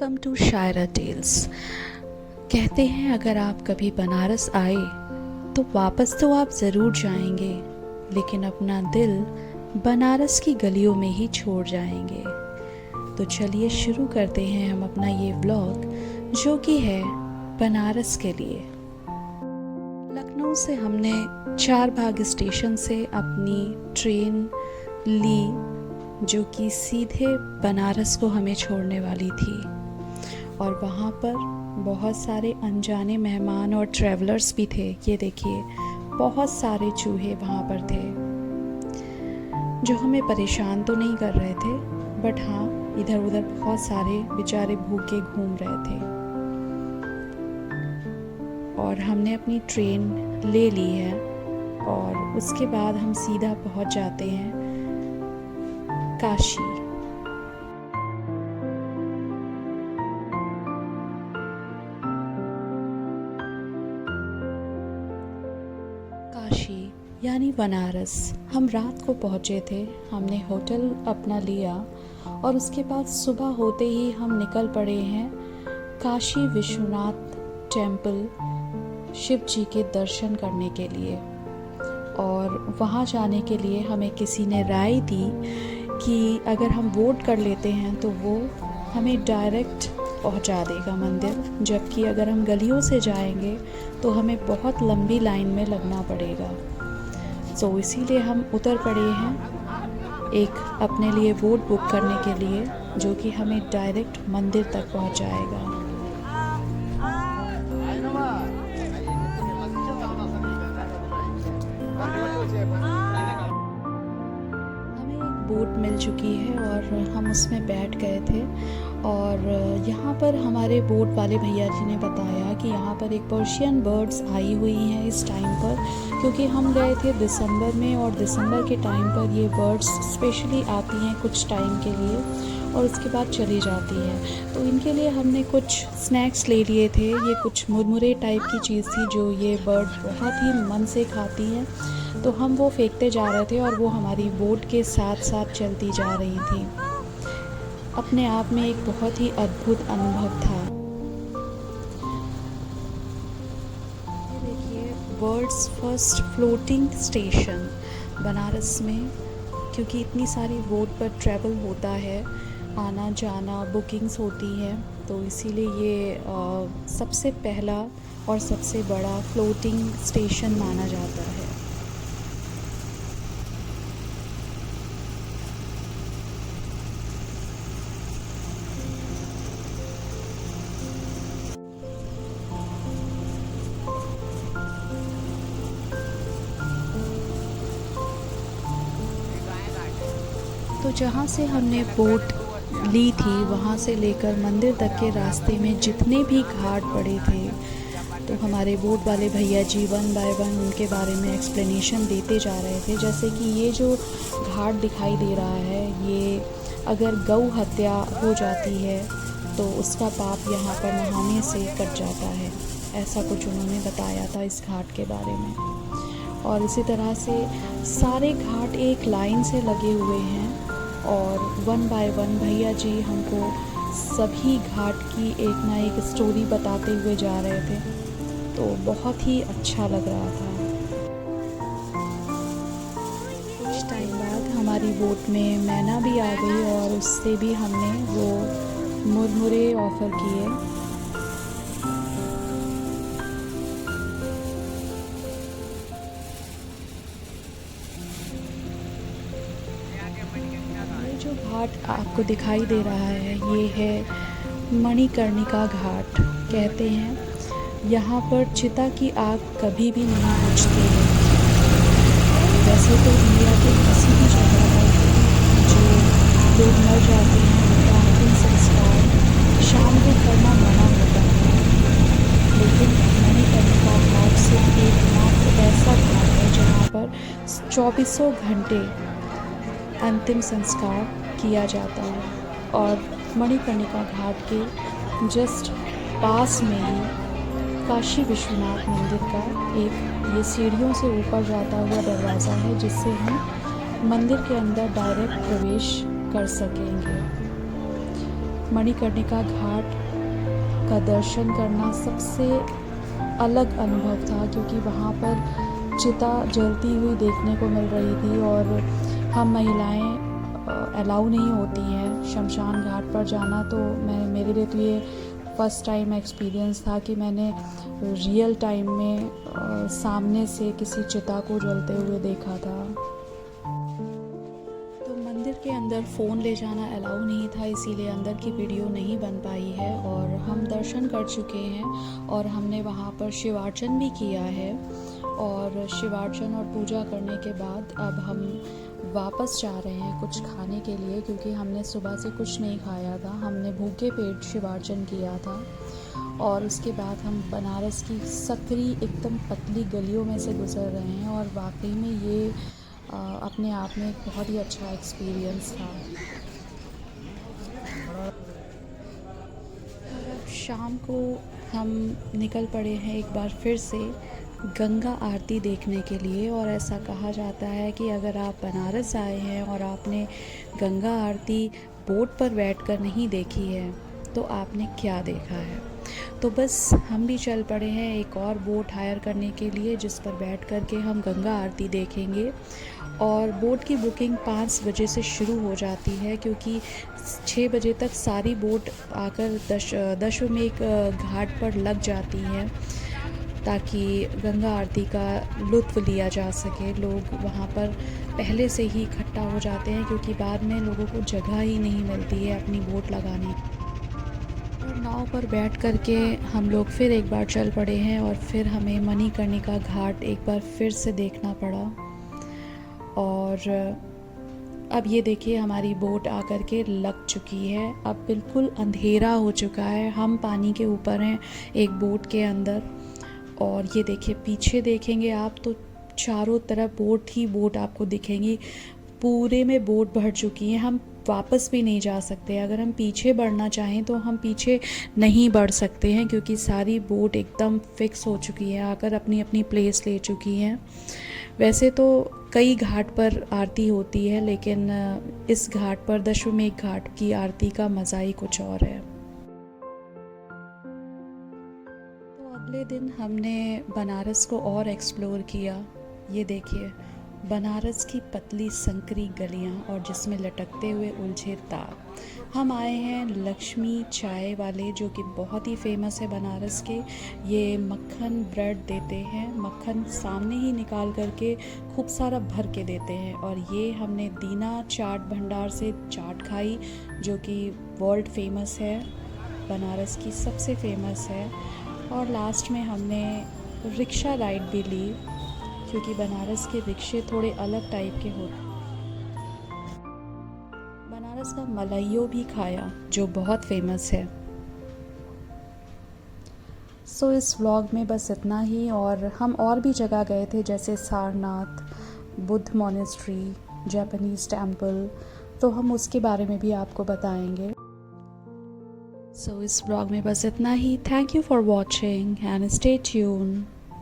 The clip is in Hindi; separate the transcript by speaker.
Speaker 1: Welcome to Shayara tales. कहते हैं अगर आप कभी बनारस आए तो वापस तो आप ज़रूर जाएंगे, लेकिन अपना दिल बनारस की गलियों में ही छोड़ जाएंगे। तो चलिए शुरू करते हैं हम अपना ये व्लॉग, जो कि है बनारस के लिए। लखनऊ से हमने चारबाग स्टेशन से अपनी ट्रेन ली, जो कि सीधे बनारस को हमें छोड़ने वाली थी। और वहाँ पर बहुत सारे अनजाने मेहमान और ट्रैवलर्स भी थे। ये देखिए, बहुत सारे चूहे वहाँ पर थे जो हमें परेशान तो नहीं कर रहे थे, बट हाँ, इधर उधर बहुत सारे बेचारे भूखे घूम रहे थे। और हमने अपनी ट्रेन ले ली है और उसके बाद हम सीधा पहुँच जाते हैं काशी। काशी यानी बनारस। हम रात को पहुँचे थे, हमने होटल अपना लिया और उसके बाद सुबह होते ही हम निकल पड़े हैं काशी विश्वनाथ टेम्पल, शिव जी के दर्शन करने के लिए। और वहाँ जाने के लिए हमें किसी ने राय दी कि अगर हम वोट कर लेते हैं तो वो हमें डायरेक्ट पहुंचा देगा मंदिर, जबकि अगर हम गलियों से जाएंगे तो हमें बहुत लंबी लाइन में लगना पड़ेगा। तो इसीलिए हम उतर पड़े हैं एक अपने लिए वोट बुक करने के लिए, जो कि हमें डायरेक्ट मंदिर तक पहुंचाएगा। बोट मिल चुकी है और हम उसमें बैठ गए थे। और यहाँ पर हमारे बोट वाले भैया जी ने बताया कि यहाँ पर एक पर्शियन बर्ड्स आई हुई हैं इस टाइम पर, क्योंकि हम गए थे दिसंबर में और दिसंबर के टाइम पर ये बर्ड्स स्पेशली आती हैं कुछ टाइम के लिए और उसके बाद चली जाती हैं। तो इनके लिए हमने कुछ स्नैक्स ले लिए थे। ये कुछ मुरमुरे टाइप की चीज़ थी जो ये बर्ड बहुत ही मन से खाती हैं, तो हम वो फेंकते जा रहे थे और वो हमारी बोट के साथ साथ चलती जा रही थी। अपने आप में एक बहुत ही अद्भुत अनुभव था। देखिए, world's first floating station Banaras में, क्योंकि इतनी सारी बोट पर ट्रैवल होता है, आना जाना बुकिंग्स होती हैं, तो इसीलिए ये सबसे पहला और सबसे बड़ा फ्लोटिंग स्टेशन माना जाता है। तो जहाँ से हमने बोट ली थी, वहाँ से लेकर मंदिर तक के रास्ते में जितने भी घाट पड़े थे, तो हमारे बोट वाले भैया जी वन बाय वन उनके बारे में एक्सप्लेनेशन देते जा रहे थे। जैसे कि ये जो घाट दिखाई दे रहा है, ये अगर गौ हत्या हो जाती है तो उसका पाप यहाँ पर नहाने से कट जाता है, ऐसा कुछ उन्होंने बताया था इस घाट के बारे में। और इसी तरह से सारे घाट एक लाइन से लगे हुए हैं और वन बाय वन भैया जी हमको सभी घाट की एक ना एक स्टोरी बताते हुए जा रहे थे, तो बहुत ही अच्छा लग रहा था। कुछ टाइम बाद हमारी बोट में मैना भी आ गई और उससे भी हमने वो मुरमुरे ऑफ़र किए। जो घाट आपको दिखाई दे रहा है, ये है मणिकर्णिका घाट। कहते हैं यहाँ पर चिता की आग कभी भी नहीं बुझती है। वैसे तो इंडिया के किसी भी जगह पर जो लोग मर जाते हैं उनका अंतिम संस्कार शाम को करना मना होता है, लेकिन मणिकर्णिका घाट सिर्फ एकमात्र ऐसा घाट है जहाँ पर 24 घंटे अंतिम संस्कार किया जाता है। और मणिकर्णिका घाट के जस्ट पास में ही काशी विश्वनाथ मंदिर का एक ये सीढ़ियों से ऊपर जाता हुआ दरवाज़ा है, जिससे हम मंदिर के अंदर डायरेक्ट प्रवेश कर सकेंगे। मणिकर्णिका घाट का दर्शन करना सबसे अलग अनुभव था, क्योंकि वहाँ पर चिता जलती हुई देखने को मिल रही थी और हम महिलाएं अलाउ नहीं होती हैं शमशान घाट पर जाना। तो मेरे लिए तो ये फ़र्स्ट टाइम एक्सपीरियंस था कि मैंने रियल टाइम में सामने से किसी चिता को जलते हुए देखा था। तो मंदिर के अंदर फ़ोन ले जाना अलाउ नहीं था, इसीलिए अंदर की वीडियो नहीं बन पाई है। और हम दर्शन कर चुके हैं और हमने वहाँ पर शिवार्चन भी किया है। और शिवार्चन और पूजा करने के बाद अब हम वापस जा रहे हैं कुछ खाने के लिए, क्योंकि हमने सुबह से कुछ नहीं खाया था। हमने भूखे पेट शिवार्चन किया था और उसके बाद हम बनारस की सकरी एकदम पतली गलियों में से गुज़र रहे हैं। और वाकई में ये अपने आप में एक बहुत ही अच्छा एक्सपीरियंस था। और अब शाम को हम निकल पड़े हैं एक बार फिर से गंगा आरती देखने के लिए। और ऐसा कहा जाता है कि अगर आप बनारस आए हैं और आपने गंगा आरती बोट पर बैठकर नहीं देखी है तो आपने क्या देखा है। तो बस हम भी चल पड़े हैं एक और बोट हायर करने के लिए, जिस पर बैठ कर के हम गंगा आरती देखेंगे। और बोट की बुकिंग 5 बजे से शुरू हो जाती है, क्योंकि 6 बजे तक सारी बोट आकर दशमेक घाट पर लग जाती हैं, ताकि गंगा आरती का लुत्फ़ लिया जा सके। लोग वहाँ पर पहले से ही इकट्ठा हो जाते हैं, क्योंकि बाद में लोगों को जगह ही नहीं मिलती है अपनी बोट लगाने की। और नाव पर बैठ कर के हम लोग फिर एक बार चल पड़े हैं और फिर हमें मणिकर्णिका घाट एक बार फिर से देखना पड़ा। और अब ये देखिए हमारी बोट आकर के लग चुकी है। अब बिल्कुल अंधेरा हो चुका है, हम पानी के ऊपर हैं एक बोट के अंदर। और ये देखिए पीछे देखेंगे आप तो चारों तरफ बोट ही बोट आपको दिखेंगी। पूरे में बोट भर चुकी है, हम वापस भी नहीं जा सकते। अगर हम पीछे बढ़ना चाहें तो हम पीछे नहीं बढ़ सकते हैं, क्योंकि सारी बोट एकदम फिक्स हो चुकी है, आकर अपनी अपनी प्लेस ले चुकी हैं। वैसे तो कई घाट पर आरती होती है, लेकिन इस घाट पर दशमेक घाट की आरती का मज़ा ही कुछ और है। तो अगले दिन हमने बनारस को और एक्सप्लोर किया। ये देखिए बनारस की पतली संकरी गलियां और जिसमें लटकते हुए उलझे तार। हम आए हैं लक्ष्मी चाय वाले, जो कि बहुत ही फेमस है बनारस के। ये मक्खन ब्रेड देते हैं, मक्खन सामने ही निकाल करके खूब सारा भर के देते हैं। और ये हमने दीना चाट भंडार से चाट खाई, जो कि वर्ल्ड फेमस है, बनारस की सबसे फेमस है। और लास्ट में हमने रिक्शा राइड भी ली, क्योंकि बनारस के रिक्शे थोड़े अलग टाइप के होते हैं। बनारस का मलाइयो भी खाया, जो बहुत फेमस है। सो इस व्लॉग में बस इतना ही। और हम और भी जगह गए थे, जैसे Sarnath, Buddha monastery, Japanese temple, तो हम उसके बारे में भी आपको बताएंगे। सो इस व्लॉग में बस इतना ही। Thank you for watching and stay tune.